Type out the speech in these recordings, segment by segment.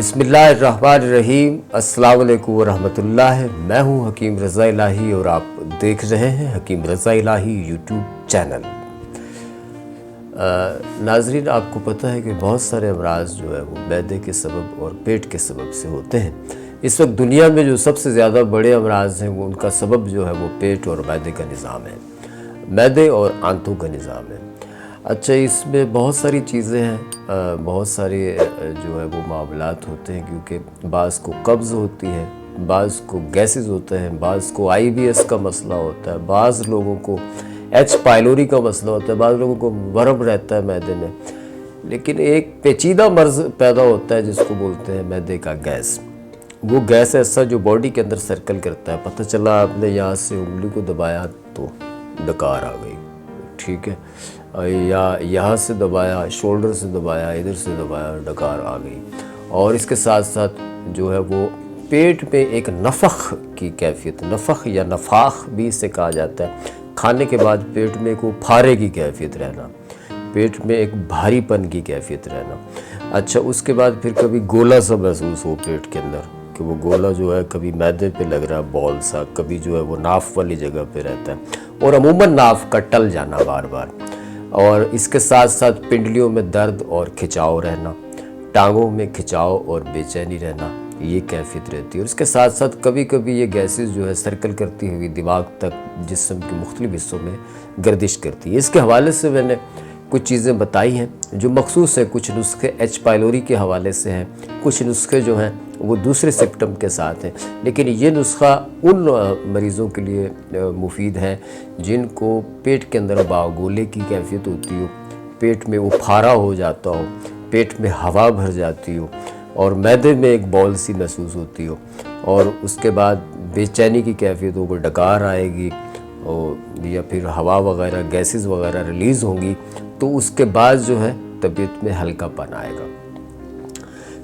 بسم اللہ الرحمن الرحیم۔ السلام علیکم ورحمۃ اللہ۔ میں ہوں حکیم رضا الہی اور آپ دیکھ رہے ہیں حکیم رضا الہی یوٹیوب چینل۔ ناظرین، آپ کو پتہ ہے کہ بہت سارے امراض جو ہے وہ معدے کے سبب اور پیٹ کے سبب سے ہوتے ہیں۔ اس وقت دنیا میں جو سب سے زیادہ بڑے امراض ہیں وہ ان کا سبب جو ہے وہ پیٹ اور معدے کا نظام ہے، معدے اور آنتوں کا نظام ہے۔ اچھا، اس میں بہت ساری چیزیں ہیں، بہت سارے جو ہے وہ معاملات ہوتے ہیں، کیونکہ بعض کو قبض ہوتی ہے، بعض کو گیسز ہوتے ہیں، بعض کو IBS کا مسئلہ ہوتا ہے، بعض لوگوں کو H پائلوری کا مسئلہ ہوتا ہے، بعض لوگوں کو ورم رہتا ہے معدے میں۔ لیکن ایک پیچیدہ مرض پیدا ہوتا ہے جس کو بولتے ہیں معدے کا گیس۔ وہ گیس ایسا جو باڈی کے اندر سرکل کرتا ہے، پتہ چلا آپ نے یہاں سے انگلی کو دبایا تو ڈکار آ گئی، ٹھیک ہے، یا یہاں سے دبایا، شولڈر سے دبایا، ادھر سے دبایا، ڈکار آ گئی۔ اور اس کے ساتھ ساتھ جو ہے وہ پیٹ میں ایک نفخ کی کیفیت، نفخ یا نفاخ بھی اسے کہا جاتا ہے، کھانے کے بعد پیٹ میں ایک پھارے کی کیفیت رہنا، پیٹ میں ایک بھاری پن کی کیفیت رہنا۔ اچھا، اس کے بعد پھر کبھی گولا سا محسوس ہو پیٹ کے اندر، کہ وہ گولا جو ہے کبھی معدے پہ لگ رہا ہے بال سا، کبھی جو ہے وہ ناف والی جگہ پہ رہتا ہے، اور عموماً ناف کا ٹل جانا بار بار، اور اس کے ساتھ ساتھ پنڈلیوں میں درد اور کھچاؤ رہنا، ٹانگوں میں کھچاؤ اور بے چینی رہنا، یہ کیفیت رہتی ہے۔ اور اس کے ساتھ ساتھ کبھی کبھی یہ گیسز جو ہے سرکل کرتی ہوئی دماغ تک جسم کے مختلف حصوں میں گردش کرتی ہے۔ اس کے حوالے سے میں نے کچھ چیزیں بتائی ہیں جو مخصوص ہیں، کچھ نسخے H پائلوری کے حوالے سے ہیں، کچھ نسخے جو ہیں وہ دوسرے سمپٹم کے ساتھ ہیں، لیکن یہ نسخہ ان مریضوں کے لیے مفید ہے جن کو پیٹ کے اندر باگولے کی کیفیت ہوتی ہو، پیٹ میں وہ پھارا ہو جاتا ہو، پیٹ میں ہوا بھر جاتی ہو، اور معدے میں ایک بال سی محسوس ہوتی ہو، اور اس کے بعد بے چینی کی کیفیت ہو، کوئی ڈکار آئے گی یا پھر ہوا وغیرہ گیسز وغیرہ ریلیز ہوں گی، تو اس کے بعد جو ہے طبیعت میں ہلکا پن آئے گا۔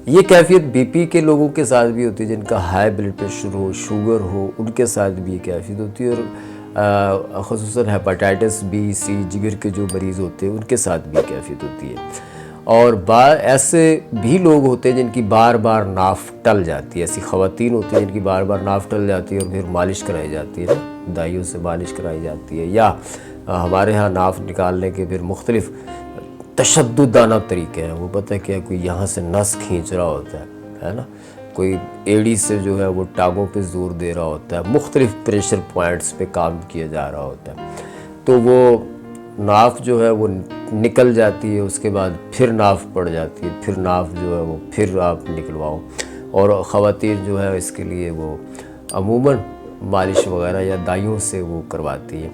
یہ کیفیت BP کے لوگوں کے ساتھ بھی ہوتی ہے، جن کا ہائی بلڈ پریشر ہو، شوگر ہو، ان کے ساتھ بھی یہ کیفیت ہوتی ہے، اور خصوصاً ہیپاٹائٹس B C جگر کے جو مریض ہوتے ہیں ان کے ساتھ بھی کیفیت ہوتی ہے۔ اور ایسے بھی لوگ ہوتے ہیں جن کی بار بار ناف ٹل جاتی ہے، ایسی خواتین ہوتی ہیں جن کی بار بار ناف ٹل جاتی ہے اور پھر مالش کرائی جاتی ہے، دائیوں سے مالش کرائی جاتی ہے، یا ہمارے ہاں ناف نکالنے کے پھر مختلف تشددانہ طریقے ہیں۔ وہ پتہ ہے کیا، کوئی یہاں سے نس کھینچ رہا ہوتا ہے نا، کوئی ایڑی سے جو ہے وہ ٹانگوں پہ زور دے رہا ہوتا ہے، مختلف پریشر پوائنٹس پہ کام کیا جا رہا ہوتا ہے، تو وہ ناف جو ہے وہ نکل جاتی ہے، اس کے بعد پھر ناف پڑ جاتی ہے، پھر ناف جو ہے وہ پھر آپ نکلواؤ، اور خواتین جو ہے اس کے لیے وہ عموماً مالش وغیرہ یا دائیوں سے وہ کرواتی ہیں،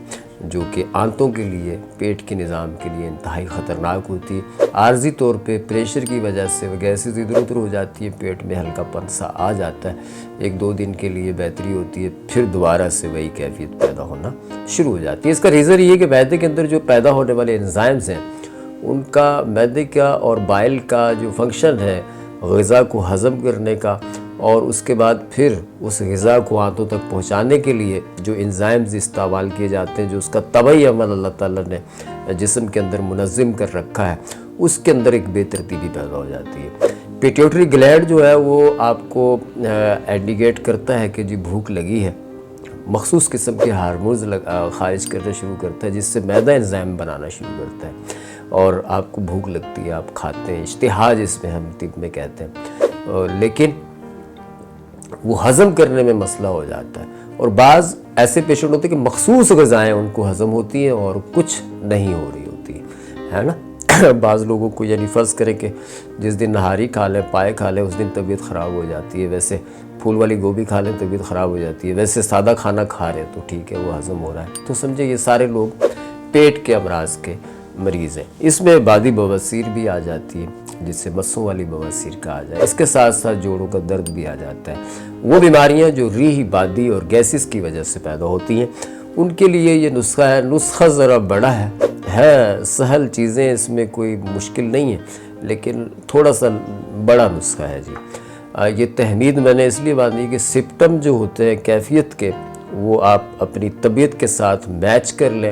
جو کہ آنتوں کے لیے، پیٹ کے نظام کے لیے انتہائی خطرناک ہوتی ہے۔ عارضی طور پہ پریشر کی وجہ سے گیسز ادھر ادھر ہو جاتی ہے، پیٹ میں ہلکا پن سا آ جاتا ہے، ایک دو دن کے لیے بہتری ہوتی ہے، پھر دوبارہ سے وہی کیفیت پیدا ہونا شروع ہو جاتی ہے۔ اس کا ریزن یہ ہے کہ معدے کے اندر جو پیدا ہونے والے انزائمز ہیں، ان کا معدے کا اور بائل کا جو فنکشن ہے غذا کو ہضم کرنے کا، اور اس کے بعد پھر اس غذا کو آنتوں تک پہنچانے کے لیے جو انزائمز استعمال کیے جاتے ہیں، جو اس کا طبعی عمل اللہ تعالیٰ نے جسم کے اندر منظم کر رکھا ہے، اس کے اندر ایک بے ترتیبی پیدا ہو جاتی ہے۔ پیٹیوٹری گلینڈ جو ہے وہ آپ کو انڈیکیٹ کرتا ہے کہ جی بھوک لگی ہے، مخصوص قسم کے ہارمونز خارج کرنا شروع کرتا ہے، جس سے معدہ انزائم بنانا شروع کرتا ہے، اور آپ کو بھوک لگتی ہے، آپ کھاتے ہیں، اشتہا جس میں ہم طب میں کہتے ہیں، لیکن وہ ہضم کرنے میں مسئلہ ہو جاتا ہے۔ اور بعض ایسے پیشنٹ ہوتے ہیں کہ مخصوص غذائیں ان کو ہضم ہوتی ہیں اور کچھ نہیں ہو رہی ہوتی ہے نا۔ بعض لوگوں کو یعنی فرض کریں کہ جس دن نہاری کھا لیں، پائے کھا لیں، اس دن طبیعت خراب ہو جاتی ہے، ویسے پھول والی گوبھی کھا لیں طبیعت خراب ہو جاتی ہے، ویسے سادہ کھانا کھا رہے ہیں تو ٹھیک ہے وہ ہضم ہو رہا ہے، تو سمجھے یہ سارے لوگ پیٹ کے امراض کے مریض ہیں۔ اس میں بادی بواسیر بھی آ جاتی ہے، جسے مسوں والی بواسیر کہا جائے، اس کے ساتھ ساتھ جوڑوں کا درد بھی آ جاتا ہے۔ وہ بیماریاں جو ریح، بادی اور گیسز کی وجہ سے پیدا ہوتی ہیں، ان کے لیے یہ نسخہ ہے۔ نسخہ ذرا بڑا ہے سہل چیزیں اس میں کوئی مشکل نہیں ہے، لیکن تھوڑا سا بڑا نسخہ ہے جی۔ یہ تحمید میں نے اس لیے باندھی کہ سمپٹم جو ہوتے ہیں کیفیت کے، وہ آپ اپنی طبیعت کے ساتھ میچ کر لیں،